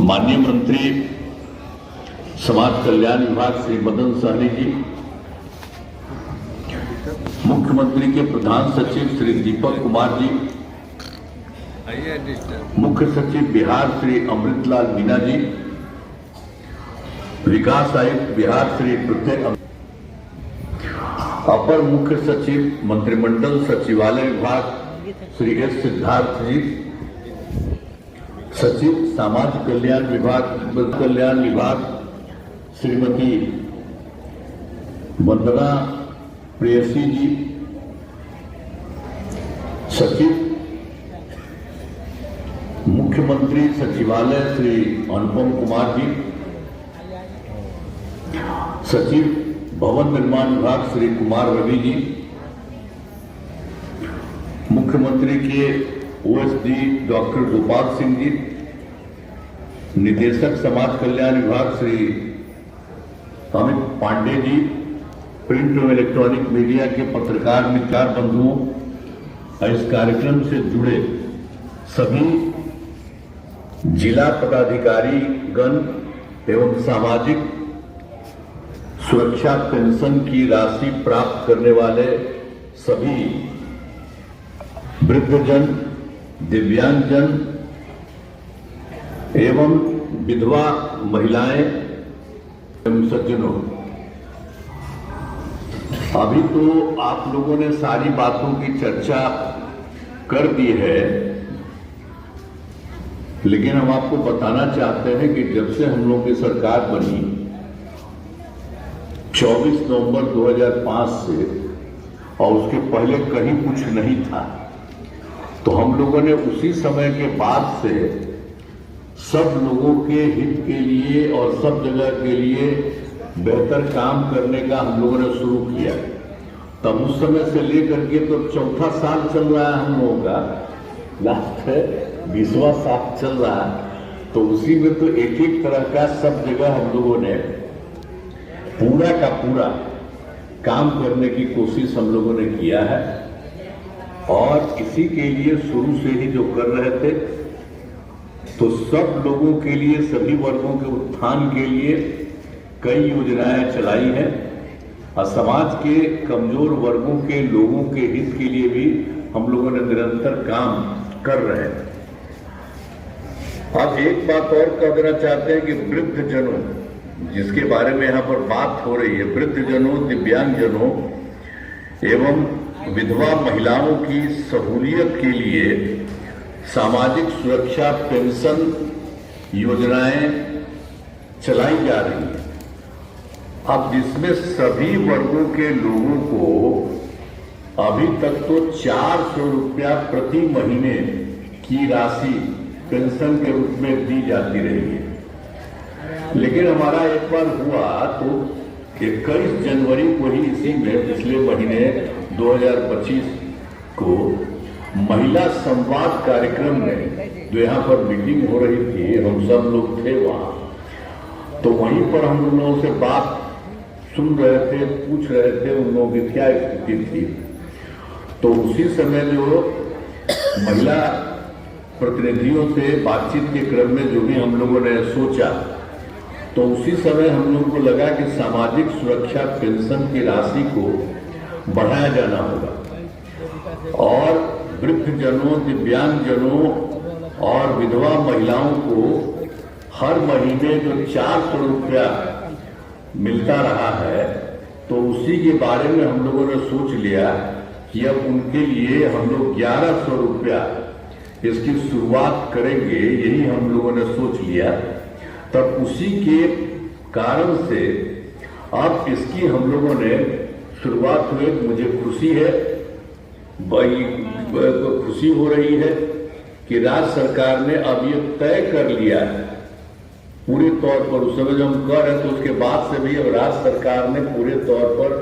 माननीय मंत्री समाज कल्याण विभाग श्री मदन सहनी जी, मुख्यमंत्री के प्रधान सचिव श्री दीपक कुमार जी, मुख्य सचिव बिहार श्री अमृतलाल मीना जी, विकास आयुक्त बिहार श्री पृथ्वी, अपर मुख्य सचिव मंत्रिमंडल सचिवालय विभाग श्री एस सिद्धार्थ जी, सचिव समाज कल्याण विभाग श्रीमती वंदना प्रेयसी जी, सचिव मुख्यमंत्री सचिवालय श्री अनुपम कुमार जी, सचिव भवन निर्माण विभाग श्री कुमार रवि जी, मुख्यमंत्री के ओएसडी डॉक्टर गोपाल सिंह जी, निदेशक समाज कल्याण विभाग श्री अमित पांडे जी, प्रिंट और इलेक्ट्रॉनिक मीडिया के पत्रकार मित्र बंधुओं, इस कार्यक्रम से जुड़े सभी जिला पदाधिकारी गण एवं सामाजिक सुरक्षा पेंशन की राशि प्राप्त करने वाले सभी वृद्धजन, दिव्यांगजन एवं विधवा महिलाएं एवं सज्जनों, अभी तो आप लोगों ने सारी बातों की चर्चा कर दी है, लेकिन हम आपको बताना चाहते हैं कि जब से हम लोगों की सरकार बनी 24 नवंबर 2005 से, और उसके पहले कहीं कुछ नहीं था, तो हम लोगों ने उसी समय के बाद से सब लोगों के हित के लिए और सब जगह के लिए बेहतर काम करने का हम लोगों ने शुरू किया। तब उस समय से लेकर के तो चौथा साल चल रहा है हम लोगों का, लास्ट 20वां साल चल रहा है, तो उसी में तो एक एक तरह का सब जगह हम लोगों ने पूरा का पूरा काम करने की कोशिश हम लोगों ने किया है। और इसी के लिए शुरू से ही जो कर रहे थे, तो सब लोगों के लिए, सभी वर्गों के उत्थान के लिए कई योजनाएं चलाई हैं, और समाज के कमजोर वर्गों के लोगों के हित के लिए भी हम लोगों ने निरंतर काम कर रहे हैं। अब एक बात और कह देना चाहते हैं कि वृद्धजनों, जिसके बारे में यहाँ पर बात हो रही है, वृद्धजनों, दिव्यांगजनों एवं विधवा महिलाओं की सहूलियत के लिए सामाजिक सुरक्षा पेंशन योजनाएं चलाई जा रही हैं। अब जिसमें सभी वर्गों के लोगों को अभी तक तो 400 रुपया प्रति महीने की राशि पेंशन के रूप में दी जाती रही है, लेकिन हमारा एक बार हुआ तो 21 जनवरी को ही, इसी में पिछले महीने 2025 को महिला संवाद कार्यक्रम में, जो यहाँ पर मीटिंग हो रही थी, हम सब लोग थे वहाँ, तो वहीं पर हम लोगों से बात सुन रहे थे, पूछ रहे थे उन लोगों की क्या स्थिति थी। तो उसी समय जो महिला प्रतिनिधियों से बातचीत के क्रम में जो भी हम लोगों ने सोचा, तो उसी समय हम लोगों को लगा कि सामाजिक सुरक्षा पेंशन की राशि को बढ़ाया जाना होगा, और वृद्धजनों, दिव्यांगजनों और विधवा महिलाओं को हर महीने जो 400 रुपया मिलता रहा है, तो उसी के बारे में हम लोगों ने सोच लिया कि अब उनके लिए हम लोग 1100 रुपया इसकी शुरुआत करेंगे, यही हम लोगों ने सोच लिया। तब उसी के कारण से अब इसकी हम लोगों ने शुरुआत हुई। मुझे खुशी है, खुशी हो रही है कि राज्य सरकार ने अब ये तय कर लिया है पूरे तौर पर। उस समय जब हम कर रहे हैं तो उसके बाद से भी अब राज्य सरकार ने पूरे तौर पर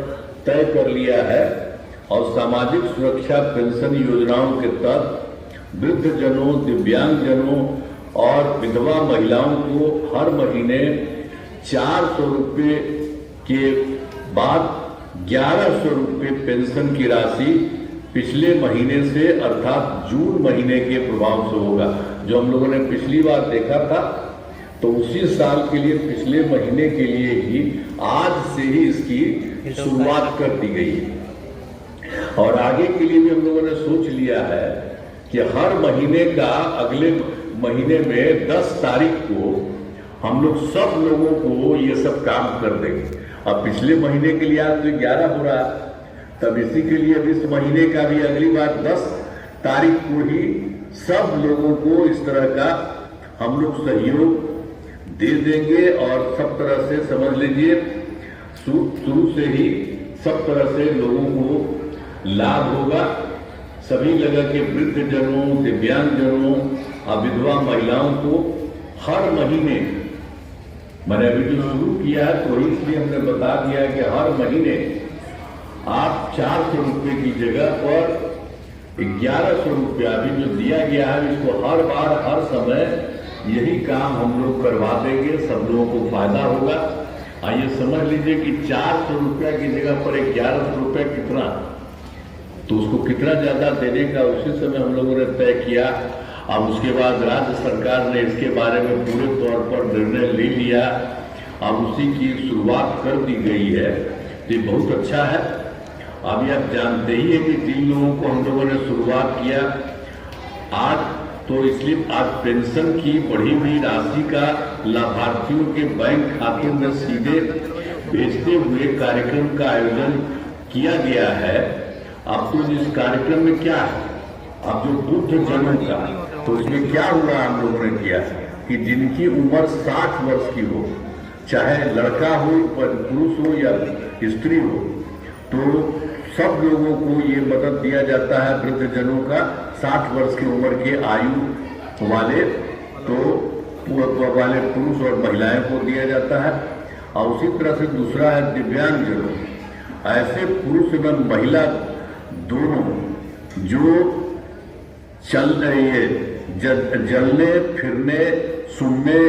तय कर लिया है, और सामाजिक सुरक्षा पेंशन योजनाओं के तहत वृद्धजनों, दिव्यांगजनों और विधवा महिलाओं को हर महीने 400 रुपये के बाद 1100 रुपये पेंशन की राशि पिछले महीने से अर्थात जून महीने के प्रभाव से होगा। जो हम लोगों ने पिछली बार देखा था तो उसी साल के लिए पिछले महीने के लिए ही आज से ही इसकी शुरुआत कर दी गई है। और आगे के लिए भी हम लोगों ने सोच लिया है कि हर महीने का अगले महीने में 10 तारीख को हम लोग सब लोगों को ये सब काम कर देंगे। अब पिछले महीने के लिए आज तो 11 हो रहा, तब इसी के लिए अब इस महीने का भी अगली बार 10 तारीख को ही सब लोगों को इस तरह का हम लोग सहयोग दे देंगे। और सब तरह से समझ लीजिए शुरू से ही सब तरह से लोगों को लाभ होगा। सभी जगह के वृद्ध जनों, दिव्यांग जनों और विधवा महिलाओं को हर महीने, मैंने अभी जो शुरू किया है तो इसलिए हमने बता दिया कि हर महीने आप 400 रुपये की जगह पर 1100 रुपया भी जो दिया गया है, इसको हर बार हर समय यही काम हम लोग करवा देंगे, सब लोगों को फायदा होगा। आइए समझ लीजिए कि 400 रुपया की जगह पर 1100 रुपया कितना, तो उसको कितना ज्यादा देने का उसी समय हम लोगों ने तय किया। अब उसके बाद राज्य सरकार ने इसके बारे में पूरे तौर पर निर्णय ले लिया, अब उसी की शुरुआत कर दी गई है। ये बहुत अच्छा है। अभी आप जानते ही है कि 3 लोगों को हम लोगों ने शुरुआत किया आज, तो इसलिए आज पेंशन की बढ़ी हुई राशि का लाभार्थियों के बैंक खातों में सीधे भेजते हुए कार्यक्रम का आयोजन किया गया है। अब तो इस कार्यक्रम में क्या है, अब जो वृद्ध जनों का, तो इसमें क्या हुआ हम लोगों ने किया कि जिनकी उम्र 60 वर्ष की हो, चाहे लड़का हो, पुरुष हो या स्त्री हो, तो सब लोगों को ये मदद दिया जाता है। वृद्ध जनों का 60 वर्ष की उम्र के आयु वाले वाले पुरुष और महिलाएं को दिया जाता है। और उसी तरह से दूसरा है दिव्यांग जनों, ऐसे पुरुष एवं महिला दोनों जो चल रही है, जलने फिरने, सुनने,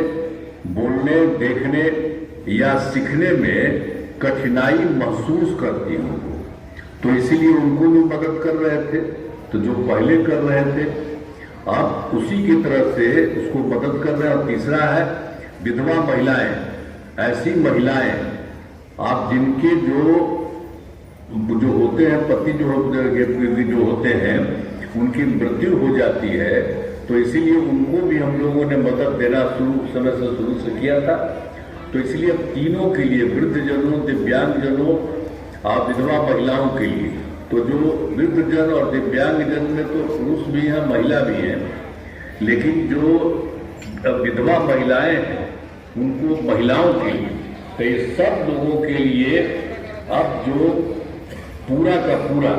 बोलने, देखने या सीखने में कठिनाई महसूस करती हूँ, तो इसीलिए उनको भी मदद कर रहे थे। तो जो पहले कर रहे थे अब उसी की तरह से उसको मदद कर रहे हैं। और तीसरा है विधवा महिलाएं, ऐसी महिलाएं आप जिनके जो होते हैं पति जो होते हैं उनकी मृत्यु हो जाती है, तो इसीलिए उनको भी हम लोगों ने मदद देना समय से शुरू से किया था। तो इसलिए तीनों के लिए, वृद्ध जनों, दिव्यांग जनों और विधवा महिलाओं के लिए, तो जो वृद्ध जन और दिव्यांग जन में तो पुरुष भी हैं, महिला भी हैं, लेकिन जो विधवा महिलाएं हैं उनको महिलाओं के लिए, तो ये सब लोगों के लिए अब जो पूरा का पूरा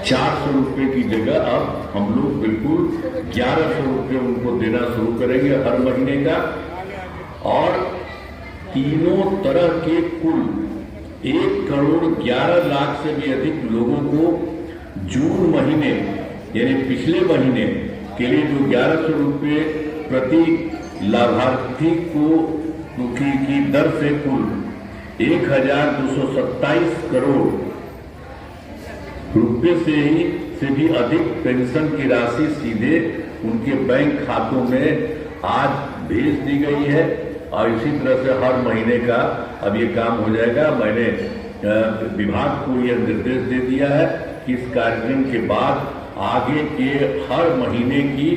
400 रुपये की जगह अब हम लोग बिल्कुल 1100 रुपये उनको देना शुरू करेंगे हर महीने का। और तीनों तरह के कुल 1,11,00,000 से भी अधिक लोगों को जून महीने यानी पिछले महीने के लिए जो 1100 रुपये प्रति लाभार्थी को की दर से कुल 1,227 करोड़ रुपये से भी अधिक पेंशन की राशि सीधे उनके बैंक खातों में आज भेज दी गई है। और इसी तरह से हर महीने का अब ये काम हो जाएगा। मैंने विभाग को यह निर्देश दे दिया है कि इस कार्यक्रम के बाद आगे के हर महीने की,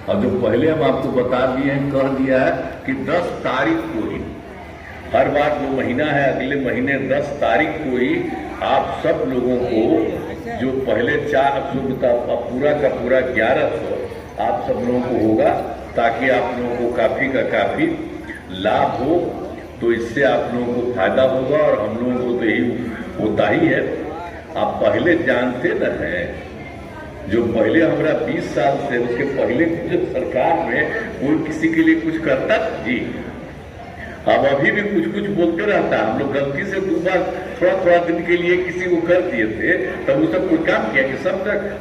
अब जो पहले हम आपको बता दिए हैं, कर दिया है कि 10 तारीख को ही हर बार जो महीना है अगले महीने 10 तारीख को ही आप सब लोगों को जो पहले 400 पूरा का पूरा 1100 आप सब लोगों को होगा, ताकि आप लोगों को काफी का काफी लाभ हो। तो इससे आप लोगों को फायदा होगा और हम लोगों को तो यही होता ही है। आप पहले जानते न हैं, जो पहले हमारा 20 साल से उसके पहले जो सरकार में कोई किसी के लिए कुछ करता जी, अब अभी भी कुछ बोलते रहता। हम लोग गलती से 2 बार थोड़ा दिन के लिए किसी को कर दिए थे, तब वो सब कोई काम किया कि सब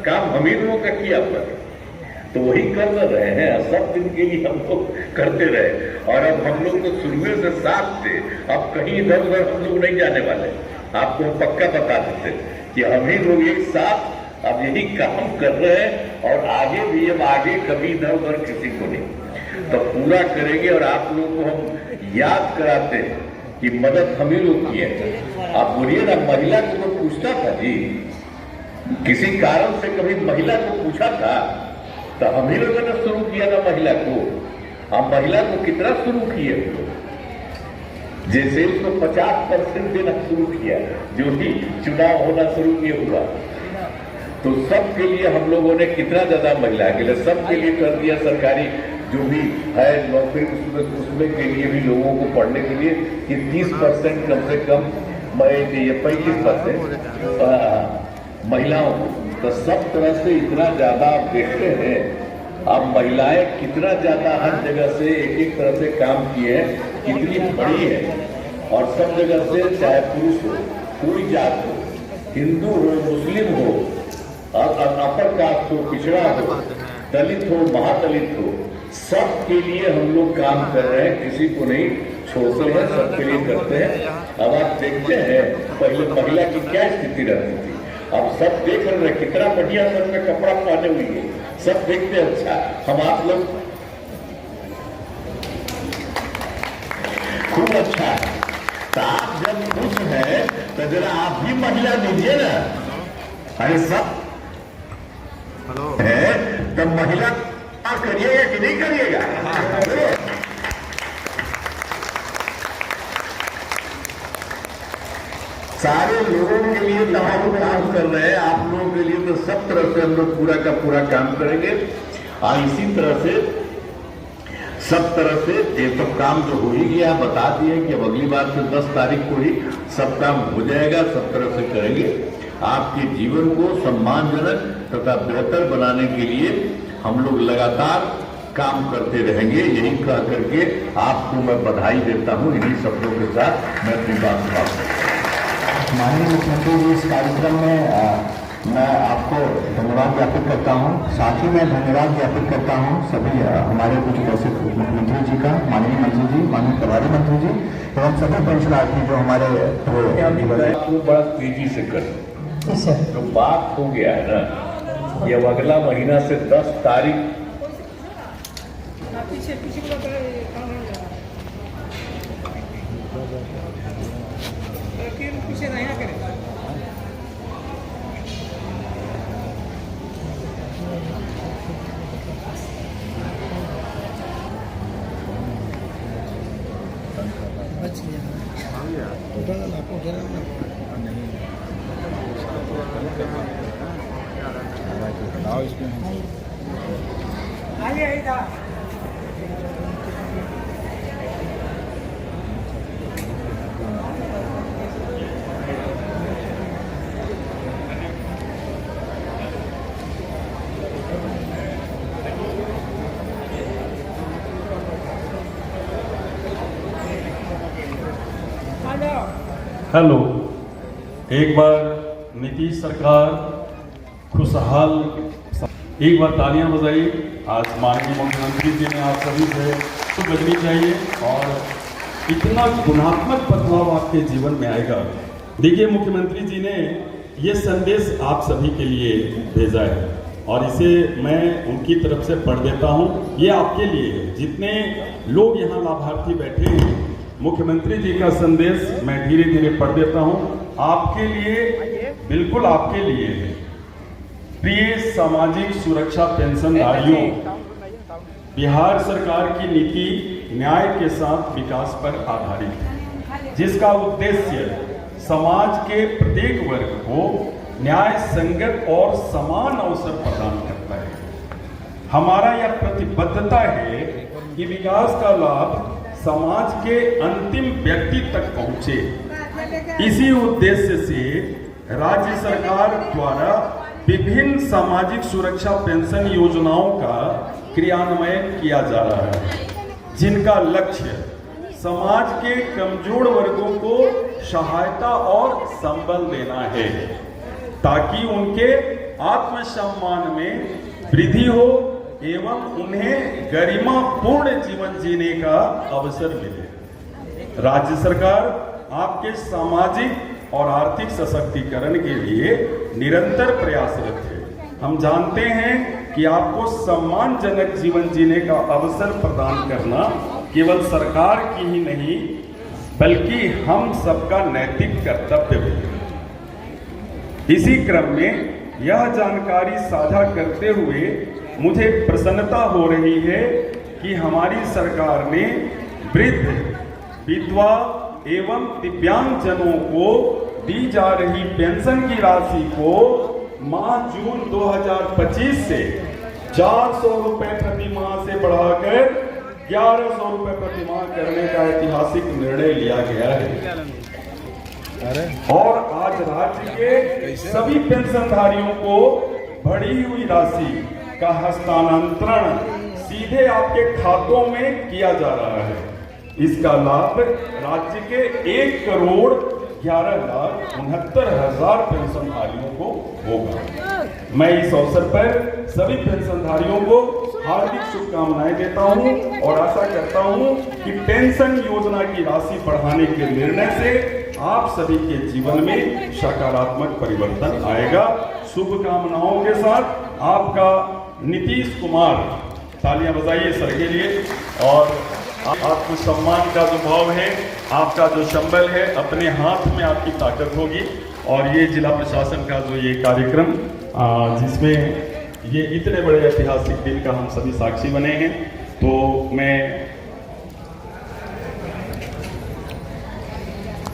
काम हम ही लोगों का किया पर, तो वही कर रहे हैं। सब दिन के लिए हम लोग करते रहे और अब हम लोग तो शुरू से साथ थे, अब कहीं इधर उधर हम लोग नहीं जाने वाले। आपको पक्का बता देते कि हम ही लोग एक साथ अब यही काम कर रहे हैं और आगे भी, अब आगे कभी इधर उधर किसी को नहीं। तो पूरा करेंगे। और आप लोगों को हम याद कराते हैं कि मदद हम ही लोग की है। आप बोलिए ना, महिला को तो पूछता था जी, किसी कारण से कभी महिला को पूछा था तो हम ही लोगों ने शुरू किया था महिला को। हम महिला को कितना शुरू किए, जैसे उसको 50% देना शुरू किया, जो भी चुनाव होना शुरू किया हुआ, तो सबके लिए हम लोगों ने कितना ज्यादा महिला के लिए सबके लिए कर दिया। सरकारी जो भी है नौकरी, उसमें के लिए भी लोगों को पढ़ने के लिए कि 30% कम से कम, 35% महिलाओं को। तो सब तरह से इतना ज्यादा आप देखते हैं, अब महिलाएं कितना ज्यादा हर जगह से एक एक तरह से काम किए हैं, कितनी बड़ी है। और सब जगह से, चाहे पुरुष हो, कोई जात हो, हिंदू हो, मुस्लिम हो, अपर कास्ट हो, पिछड़ा हो, दलित हो, महादलित हो, सबके लिए हम लोग काम कर रहे हैं, किसी को नहीं छोड़ते हैं, सबके लिए करते हैं। अब आप देखते हैं पहले महिला की क्या स्थिति रहती थी, अब सब देख रहे हैं कितना बढ़िया सर में कपड़ा पहने हुई है, सब देखते हैं। अच्छा, हम आप लोग खूब अच्छा है। तो आप जब खुश हैं तो जरा आप भी महिला दीजिए ना। अरे सब है तो महिला करिएगा कि नहीं करिएगा? सारे लोगों के लिए तमाम काम कर रहे हैं, आप लोगों के लिए तो सब तरह से हम लोग पूरा का पूरा काम करेंगे। और इसी तरह से सब तरह से ये सब काम जो हो ही गया, बता दिए कि अब अगली बार से 10 तारीख को ही सब काम हो जाएगा, सब तरह से करेंगे। आपके जीवन को सम्मानजनक तथा बेहतर बनाने के लिए हम लोग लगातार काम करते रहेंगे। यही कह करके आपको मैं बधाई देता हूं। इन्हीं शब्दों के साथ मैं अपनी बात समाप्त करता हूं। माननीय मुख्यमंत्री जी, इस कार्यक्रम में मैं आपको धन्यवाद ज्ञापित करता हूं। साथ ही मैं धन्यवाद ज्ञापित करता हूं सभी हमारे कुछ उपस्थित मुख्यमंत्री जी का, माननीय मंत्री जी, माननीय प्रभारी मंत्री जी एवं सभी पेंशनार्थी जो हमारे बड़ा तेजी से कर जो बात हो गया है ना, ये अगला महीना से 10 तारीख पीछे नहीं ना करें। हेलो, एक बार नीतीश सरकार खुशहाल, एक बार तालियां बजाइए। आज माननीय मुख्यमंत्री जी ने आप सभी से तो बजनी चाहिए और इतना गुणात्मक बदलाव आपके जीवन में आएगा। देखिए, मुख्यमंत्री जी ने ये संदेश आप सभी के लिए भेजा है और इसे मैं उनकी तरफ से पढ़ देता हूँ। ये आपके लिए है, जितने लोग यहाँ लाभार्थी बैठे हैं, मुख्यमंत्री जी का संदेश मैं धीरे धीरे पढ़ देता हूं। आपके लिए, बिल्कुल आपके लिए है। प्रिय सामाजिक सुरक्षा पेंशनधारियों, बिहार सरकार की नीति न्याय के साथ विकास पर आधारित है, जिसका उद्देश्य समाज के प्रत्येक वर्ग को न्याय संगत और समान अवसर प्रदान करता है। हमारा यह प्रतिबद्धता है कि विकास का लाभ समाज के अंतिम व्यक्ति तक पहुंचे। इसी उद्देश्य से राज्य सरकार द्वारा विभिन्न सामाजिक सुरक्षा पेंशन योजनाओं का क्रियान्वयन किया जा रहा है, जिनका लक्ष्य समाज के कमजोर वर्गों को सहायता और संबल देना है, ताकि उनके आत्मसम्मान में वृद्धि हो एवं उन्हें गरिमापूर्ण जीवन जीने का अवसर मिले। राज्य सरकार आपके सामाजिक और आर्थिक सशक्तिकरण के लिए निरंतर प्रयासरत है। हम जानते हैं कि आपको सम्मानजनक जीवन जीने का अवसर प्रदान करना केवल सरकार की ही नहीं बल्कि हम सबका नैतिक कर्तव्य भी है। इसी क्रम में यह जानकारी साझा करते हुए मुझे प्रसन्नता हो रही है कि हमारी सरकार ने वृद्ध, विधवा एवं दिव्यांगजनों को दी जा रही पेंशन की राशि को माह जून 2025 से 400 रुपए प्रति माह से बढ़ाकर 1100 रुपए प्रति माह करने का ऐतिहासिक निर्णय लिया गया है और आज राज्य के सभी पेंशनधारियों को बढ़ी हुई राशि का हस्तांतरण सीधे आपके खातों में किया जा रहा है। इसका लाभ राज्य के 1,11,69,000 पेंशनधारियों को होगा। मैं इस अवसर पर सभी पेंशनधारियों को हार्दिक शुभकामनाएं देता हूं और आशा करता हूं कि पेंशन योजना की राशि बढ़ाने के निर्णय से आप सभी के जीवन में सकारात्मक परिवर्तन आएगा। शुभकामनाओं के साथ आपका नीतीश कुमार, तालियां बजाइए सर के लिए। और आपको सम्मान का जो भाव है, आपका जो संबल है, अपने हाथ में आपकी ताकत होगी। और ये जिला प्रशासन का जो ये कार्यक्रम जिसमें ये इतने बड़े ऐतिहासिक दिन का हम सभी साक्षी बने हैं, तो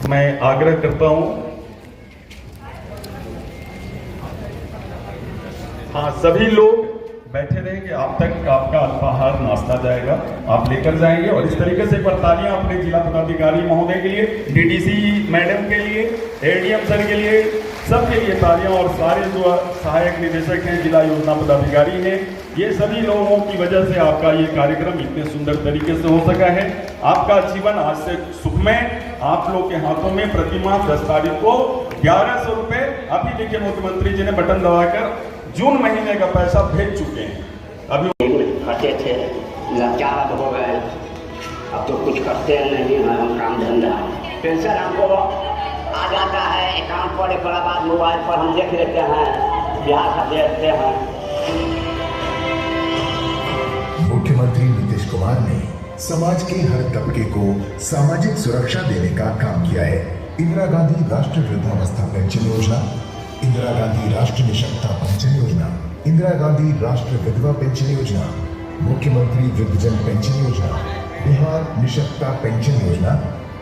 मैं आग्रह करता हूं, हाँ सभी लोग बैठे रहेंगे आप तक आपका अल्पाहार नाश्ता जाएगा, आप लेकर जाएंगे। और इस तरीके से एक बार तालियां अपने जिला पदाधिकारी महोदय के लिए, डीडीसी मैडम के लिए, एडीएम सर के लिए, सबके लिए तालियां। और सारे जो सहायक निदेशक हैं, जिला योजना पदाधिकारी हैं, ये सभी लोगों की वजह से आपका ये कार्यक्रम इतने सुंदर तरीके से हो सका है। आपका जीवन आज से सुखमय। आप लोग के हाथों में प्रतिमाह 10 तारीख को 1100 रुपए अभी देखिए मुख्यमंत्री जी ने बटन दबाकर जून महीने का पैसा भेज चुके हैं। अभी करते थे, लाचार हो गए, अब तो कुछ करते नहीं हैं हम काम धंधा। पेंशन हमको आ जाता है अकाउंट पर, एक बाद मोबाइल पर हम देख लेते हैं, बिहार का देखते हैं। मुख्यमंत्री नीतीश कुमार ने समाज के हर तबके को सामाजिक सुरक्षा देने का काम किया है। इंदिरा गांधी राष्ट्रीय वृद्धावस्था पेंशन योजना, इंदिरा गांधी राष्ट्रीय निशक्ता पेंशन योजना, इंदिरा गांधी राष्ट्रीय विधवा पेंशन योजना, मुख्यमंत्री वृद्धजन पेंशन योजना, बिहार निशक्ता पेंशन योजना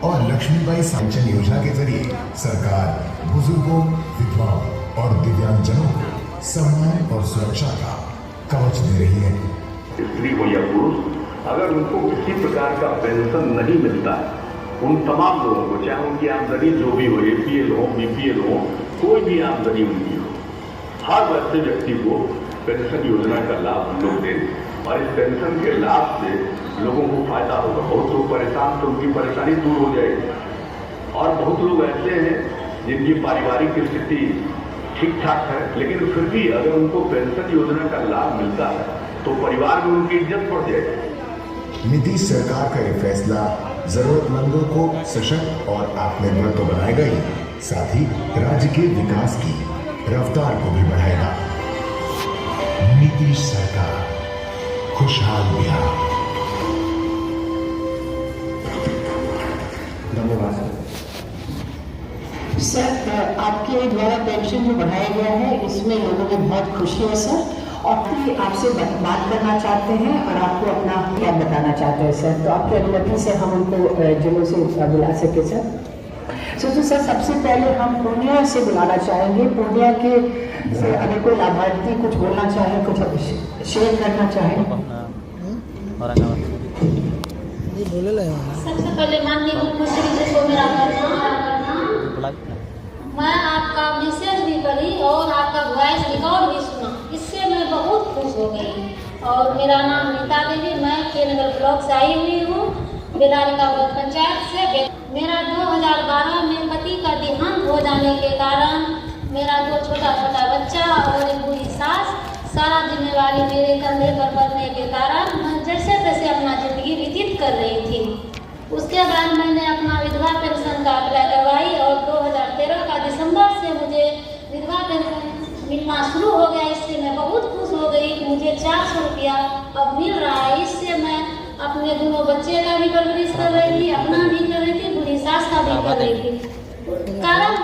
और लक्ष्मीबाई पेंशन योजना के जरिए सरकार बुजुर्गों, विधवाओं और दिव्यांगजनों को सम्मान और सुरक्षा का कवच दे रही है। स्त्री हो या पुरुष, अगर उनको किसी प्रकार का पेंशन नहीं मिलता है, उन तमाम लोगों को, चाहे उनकी आमदनी जो भी हो, APL हो, BPL हो, कोई भी आमदनी उनकी हो, हर वैसे व्यक्ति को पेंशन योजना का लाभ हम लोग दें। और इस पेंशन के लाभ से लोगों को फायदा होगा। बहुत लोग परेशान, तो उनकी परेशानी दूर हो जाएगी। और बहुत लोग ऐसे हैं जिनकी पारिवारिक स्थिति ठीक ठाक है, लेकिन फिर भी अगर उनको पेंशन योजना का लाभ मिलता है तो परिवार में उनकी इज्जत बढ़ जाएगी। नीतीश सरकार का ये फैसला जरूरतमंदों को सशक्त और आत्मनिर्भर तो बनाएगा ही, साथ ही राज्य के विकास की रफ्तार को भी बढ़ाएगा। नीतीश सरकार, खुशहाल बिहार। धन्यवाद सर। आपके द्वारा पेंशन जो बढ़ाया गया है, इसमें लोगों को बहुत खुशी है सर। और फिर आपसे बात करना चाहते हैं और आपको अपना क्या बताना चाहते हैं सर, तो आपकी अनुमति से हम उनको जिलों से बुला सके सर। तो सर सबसे पहले हम पूर्णिया से बुलाना चाहेंगे। पूर्णिया के से अगर कोई लाभार्थी कुछ बोलना चाहे, कुछ शेयर करना चाहे। सबसे पहले माननीय मुख्यमंत्री जी को मेरा प्रणाम। मैं आपका मैसेज भी पढ़ी और आपका वॉइस रिकॉर्ड भी सुना, इससे मैं बहुत खुश हो गई। और मेरा नाम नीता देवी, मैं के नगर ब्लॉक से आई हुई हूँ, बेदारिका पंचायत से। मेरा 2012 में पति का देहांत हो जाने के कारण मेरा 2 छोटा छोटा बच्चा और एक बूढ़ी सास, सारा जिम्मेवारी मेरे कंधे पर पड़ने के कारण मैं जैसे तैसे अपना जिंदगी व्यतीत कर रही थी। उसके बाद मैंने अपना विधवा पेंशन का अप्लाई करवाई और 2013 का दिसंबर से मुझे विधवा पेंशन मिलना शुरू हो गया। इससे मैं बहुत खुश हो गई कि मुझे 400 रुपया अब मिल रहा है। इससे मैं अपने दोनों बच्चे का भी परवरिश कर रही थी, अपना भी कर रही थी, बूढ़ी सास का भी कर रही थी। कारण